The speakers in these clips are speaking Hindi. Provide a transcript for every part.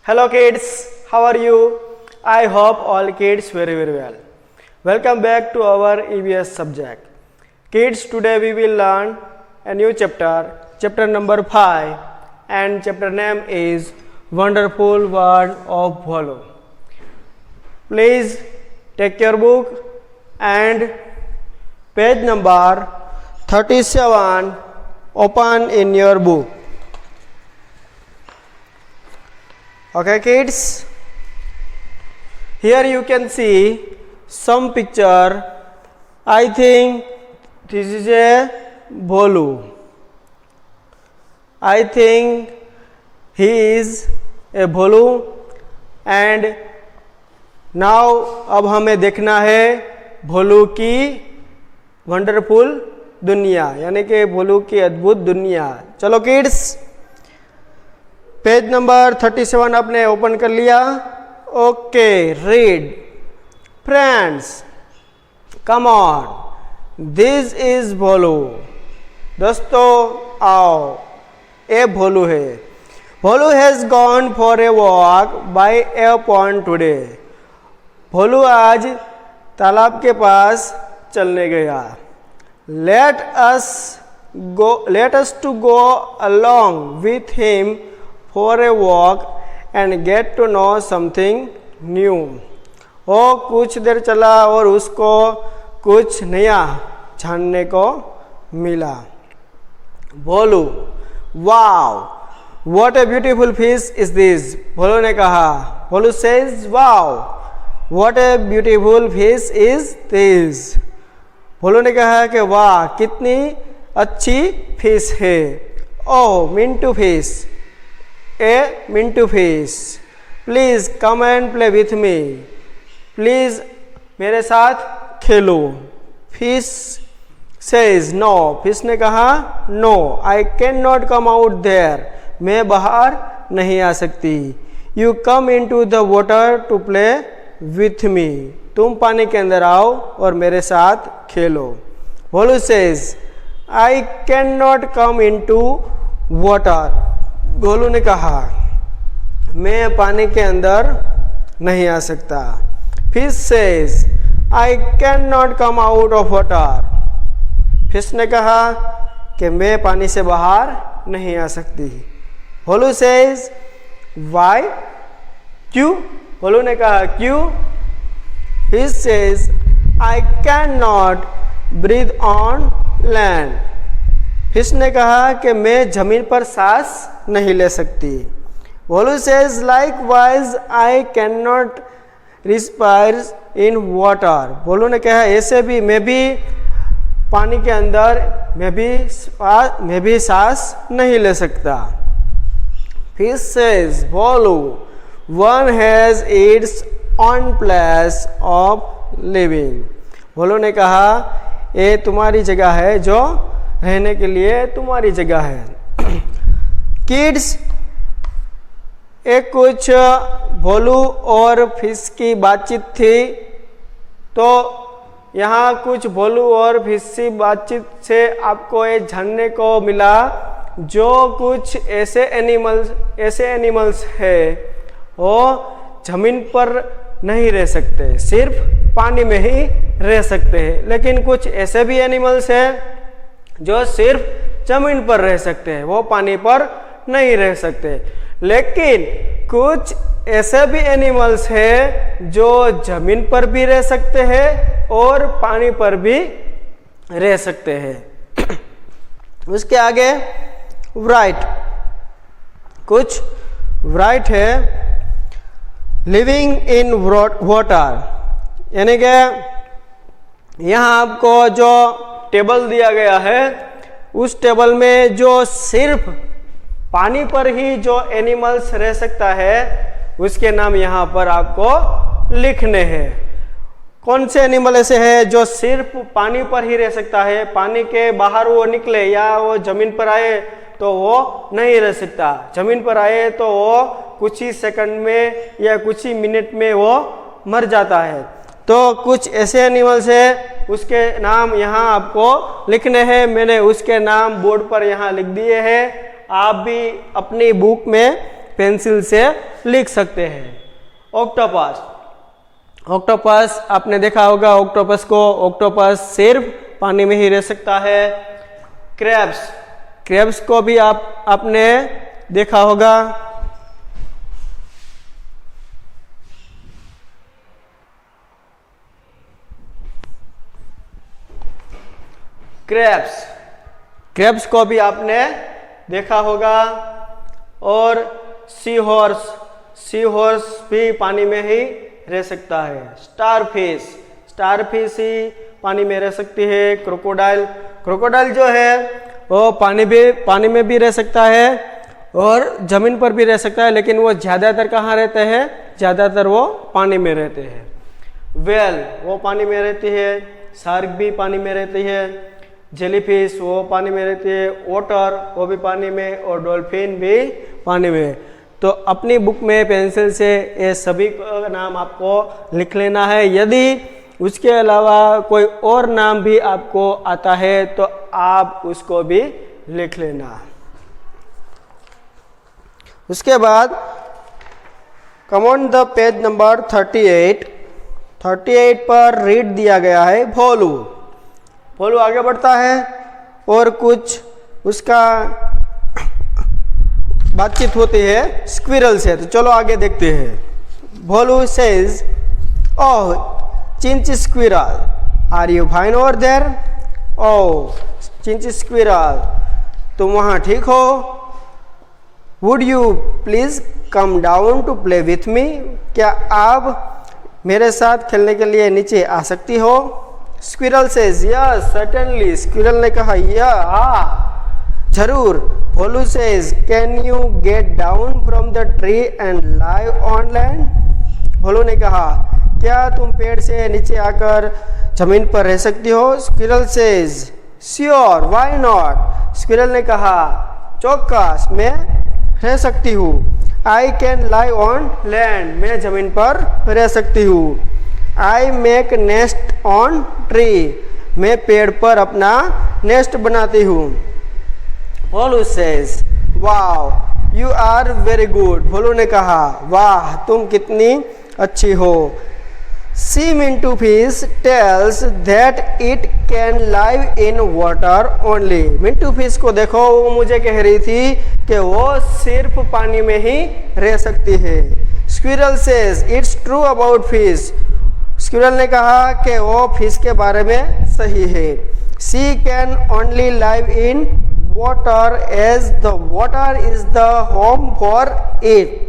Hello kids, how are you? I hope all kids very well. Welcome back to our EVS subject. Kids, today we will learn a new chapter number 5, and chapter name is Wonderful World of Bholu. Please take your book and page number 37 open in your book. Okay kids, here you can see some picture. I think this is a Bholu. I think he is a Bholu, and now अब हमें देखना है भोलू की वंडरफुल दुनिया, यानी कि भोलू की अद्भुत दुनिया. चलो किड्स, पेज नंबर 37 आपने ओपन कर लिया. Okay, read. Friends, come on, this is Bholu. दोस्तों आओ, ये भोलू है. Bholu has gone for a walk by a pond today. Bholu आज तालाब के पास चलने गया. Let us to go along with him for a walk and get to know something new. वो कुछ देर चला और उसको कुछ नया जानने को मिला. भोलू, वाव, what a beautiful fish is this. भोलू ने कहा. भोलू says, wow, what a beautiful fish is this. भोलू ने कहा कि वाह, कितनी अच्छी फिश है. Oh, Mintu fish, a mintu fish. Please come and play with me. Please मेरे साथ खेलो. Fish says no. Fish ने कहा no, I cannot come out there. मैं बाहर नहीं आ सकती. You come into the water to play with me. तुम पानी के अंदर आओ और मेरे साथ खेलो. भोलू says I cannot come into water. भोलू ने कहा मैं पानी के अंदर नहीं आ सकता. Fish says I can not come out of water. Fish ने कहा कि मैं पानी से बाहर नहीं आ सकती. भोलू सेज वाई, क्यों. भोलू ने कहा क्यों. Fish says I can not breathe on land. Fish ने कहा कि मैं जमीन पर सांस नहीं ले सकती. Bholu says likewise I can not respire in water. Bholu ने कहा ऐसे भी मैं भी पानी के अंदर मैं भी सांस नहीं ले सकता. Fish says Bholu one has its own place of living. Bholu ने कहा ये तुम्हारी जगह है, जो रहने के लिए तुम्हारी जगह है. किड्स, एक कुछ भोलू और फिश की बातचीत थी. तो यहाँ कुछ भोलू और फिश की बातचीत से आपको ये जानने को मिला जो कुछ ऐसे एनिमल्स है वो जमीन पर नहीं रह सकते, सिर्फ पानी में ही रह सकते हैं. लेकिन कुछ ऐसे भी एनिमल्स हैं जो सिर्फ जमीन पर रह सकते हैं, वो पानी पर नहीं रह सकते. लेकिन कुछ ऐसे भी एनिमल्स हैं जो जमीन पर भी रह सकते हैं और पानी पर भी रह सकते हैं. उसके आगे राइट, कुछ राइट है. लिविंग इन वाटर, यानी कि यहाँ आपको जो टेबल दिया गया है उस टेबल में जो सिर्फ पानी पर ही जो एनिमल्स रह सकता है उसके नाम यहाँ पर आपको लिखने हैं. कौन से एनिमल ऐसे है जो सिर्फ पानी पर ही रह सकता है, पानी के बाहर वो निकले या वो जमीन पर आए तो वो नहीं रह सकता. जमीन पर आए तो वो कुछ ही सेकंड में या कुछ ही मिनट में वो मर जाता है. तो कुछ ऐसे एनिमल्स है, उसके नाम यहाँ आपको लिखने हैं. मैंने उसके नाम बोर्ड पर यहाँ लिख दिए हैं. आप भी अपनी बुक में पेंसिल से लिख सकते हैं। ऑक्टोपस, ऑक्टोपस आपने देखा होगा ऑक्टोपस को, ऑक्टोपस सिर्फ पानी में ही रह सकता है। क्रैब्स, क्रैब्स को भी आपने देखा होगा। क्रैब्स, क्रैब्स को भी आपने देखा होगा। और सी हॉर्स, सी हॉर्स भी पानी में ही रह सकता है। स्टारफिश, स्टारफिश ही पानी में रह सकती है। क्रोकोडाइल, क्रोकोडाइल जो है वो पानी में भी रह सकता है और जमीन पर भी रह सकता है, लेकिन वो ज़्यादातर कहाँ रहते हैं? ज़्यादातर वो पानी में रहते हैं। व्हेल वो पानी में रहती है। शार्क भी पानी में रहती है। जेलीफिश वो पानी में रहती है। ओटर वो भी पानी में, और डॉल्फिन भी पानी में। तो अपनी बुक में पेंसिल से ये सभी का नाम आपको लिख लेना है। यदि उसके अलावा कोई और नाम भी आपको आता है तो आप उसको भी लिख लेना। उसके बाद come on the page number 38, 38 पर रीड दिया गया है भोलू। भोलू आगे बढ़ता है और कुछ उसका बातचीत होती है स्क्विरल से। तो चलो आगे देखते हैं। भोलू says, oh Chinch squirrel, are you fine over there? Oh Chinch squirrel, तुम वहाँ ठीक हो? Would you please come down to play with me? क्या आप मेरे साथ खेलने के लिए नीचे आ सकती हो? Squirrel says, yes certainly. Squirrel ने कहा, जरूर। Bholu says, can you get down from the tree and live on land? Bholu ने कहा, क्या तुम पेड़ से नीचे आकर जमीन पर रह सकती हो? Squirrel says, sure why not? Squirrel ने कहा, चौक्कस मैं रह सकती हूँ। I can lie on land, मैं जमीन पर रह सकती हूँ। I make nest on tree, मैं पेड़ पर अपना नेस्ट बनाती हूँ। Bholu says, wow you are very good. Bholu ने कहा, वाह तुम कितनी अच्छी हो। See Mintu fish tells that it can live in water only. Mintu fish को देखो, वो मुझे कह रही थी कि वो सिर्फ पानी में ही रह सकती है। Squirrel says, it's true about fish. Squirrel ने कहा कि वो फिश के बारे में सही है। She can only live in water as the water is the home for it.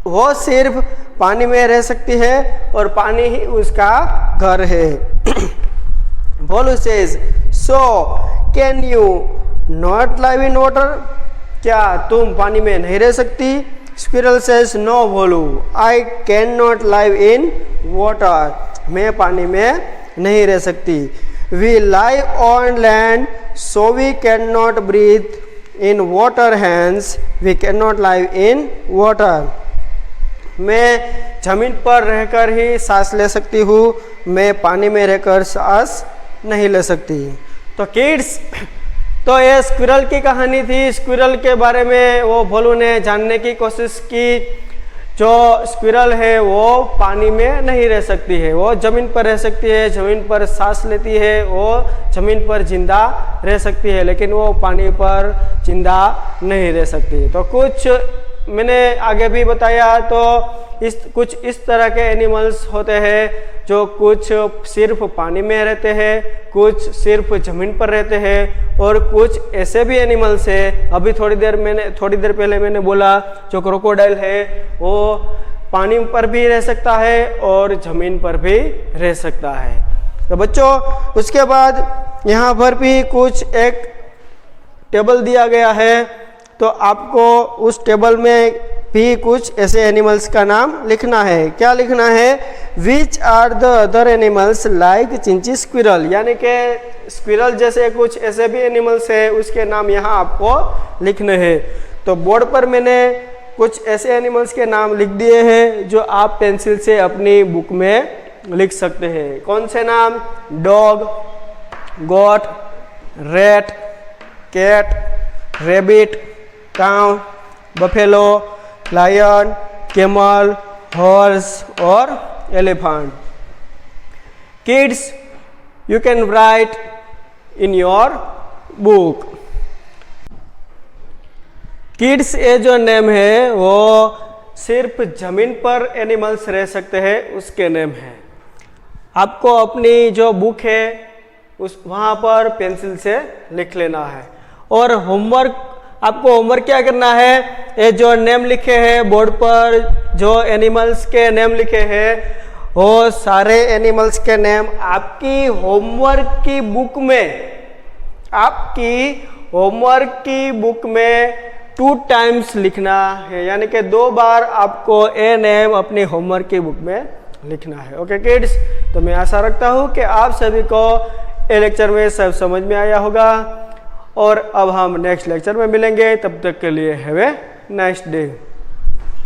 वो सिर्फ पानी में रह सकती है और पानी ही उसका घर है। Bholu says, so can you not live in water? क्या तुम पानी में नहीं रह सकती? Squirrel says, no Bholu, I can not live in water, मैं पानी में नहीं रह सकती। We lie on land so we can not breathe in water, hence we can not live in water. मैं जमीन पर रहकर ही सांस ले सकती हूँ, मैं पानी में रहकर सांस नहीं ले सकती। तो किड्स, तो ये स्क्विरल की कहानी थी। स्क्विरल के बारे में वो भोलू ने जानने की कोशिश की। जो स्क्विरल है वो पानी में नहीं रह सकती है, वो ज़मीन पर रह सकती है, ज़मीन पर सांस लेती है, वो ज़मीन पर जिंदा रह सकती है, लेकिन वो पानी पर जिंदा नहीं रह सकती। तो कुछ मैंने आगे भी बताया, तो कुछ इस तरह के एनिमल्स होते हैं जो कुछ सिर्फ पानी में रहते हैं, कुछ सिर्फ ज़मीन पर रहते हैं, और कुछ ऐसे भी एनिमल्स हैं, अभी थोड़ी देर पहले मैंने बोला जो क्रोकोडाइल है वो पानी पर भी रह सकता है और ज़मीन पर भी रह सकता है। तो बच्चों, उसके बाद यहाँ पर भी कुछ एक टेबल दिया गया है, तो आपको उस टेबल में भी कुछ ऐसे एनिमल्स का नाम लिखना है। क्या लिखना है? Which are the other animals like Chinchi squirrel, यानी कि स्क्विरल जैसे कुछ ऐसे भी एनिमल्स है, उसके नाम यहाँ आपको लिखने हैं। तो बोर्ड पर मैंने कुछ ऐसे एनिमल्स के नाम लिख दिए हैं जो आप पेंसिल से अपनी बुक में लिख सकते हैं। कौन से नाम? Dog, goat, rat, cat, rabbit, cow, buffalo, lion, camel, horse or elephant. Kids, you can write in your book. Kids ये जो नेम है वो सिर्फ ज़मीन पर एनिमल्स रह सकते हैं, उसके नेम है। आपको अपनी जो बुक है उस वहाँ पर पेंसिल से लिख लेना है। और आपको होमवर्क क्या करना है, ये जो नेम लिखे हैं बोर्ड पर, जो एनिमल्स के नेम लिखे हैं, वो सारे एनिमल्स के नेम आपकी होमवर्क की बुक में 2 टाइम्स लिखना है, यानी कि 2 बार आपको ए नेम अपनी होमवर्क की बुक में लिखना है। ओके किड्स, तो मैं आशा रखता हूँ कि आप सभी को ये लेक्चर में सब समझ में आया होगा, और अब हम नेक्स्ट लेक्चर में मिलेंगे। तब तक के लिए हैव ए नाइस डे।